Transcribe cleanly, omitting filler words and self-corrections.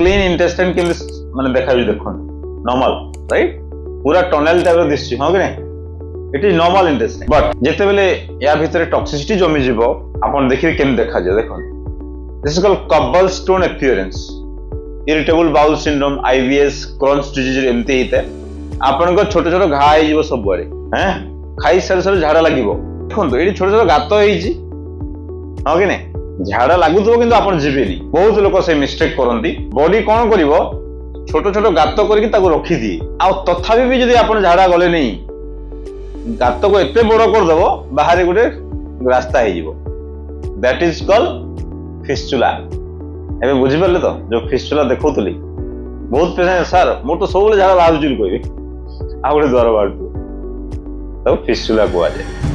Clean intestine के माने देखा देखो नॉर्मल राइट पूरा टनल टाइप दिसछि हां कि नहीं it is normal intestine but जेते बेले या भीतर टॉक्सिसिटी जमी जीवो आपण देखिबे केम देखा जाय देखो this is called cobblestone appearance irritable bowel syndrome IBS Crohn's disease एमती हेते आपण को छोटे छोटे घा हे जीवो सब बरे हैं खाई सारे सारे झाड़ा लागिवो देखो एडी छोटे छोटे गात हेछि हां कि नहीं झाड़ा लागुथबो किंतु आपण जीवेनी बहुत लोक से मिस्टेक करंती बॉडी कोन करिवो छोट छोट गात करके ताको रखी दी आ तथापि भी जदि आपण झाड़ा गले नहीं गात को एते बड़ कर देबो बाहर गोटे रास्ता हे जीवो दैट इज कॉल्ड फिस्टुला एबे बुझि परले तो जो फिस्टुला देखौतली बहुत पेशेंट सर मो तो सब झाड़ा बाहर जुल कहबे आ गोटे द्वार बाहर तो फिस्टुला को आ जाए।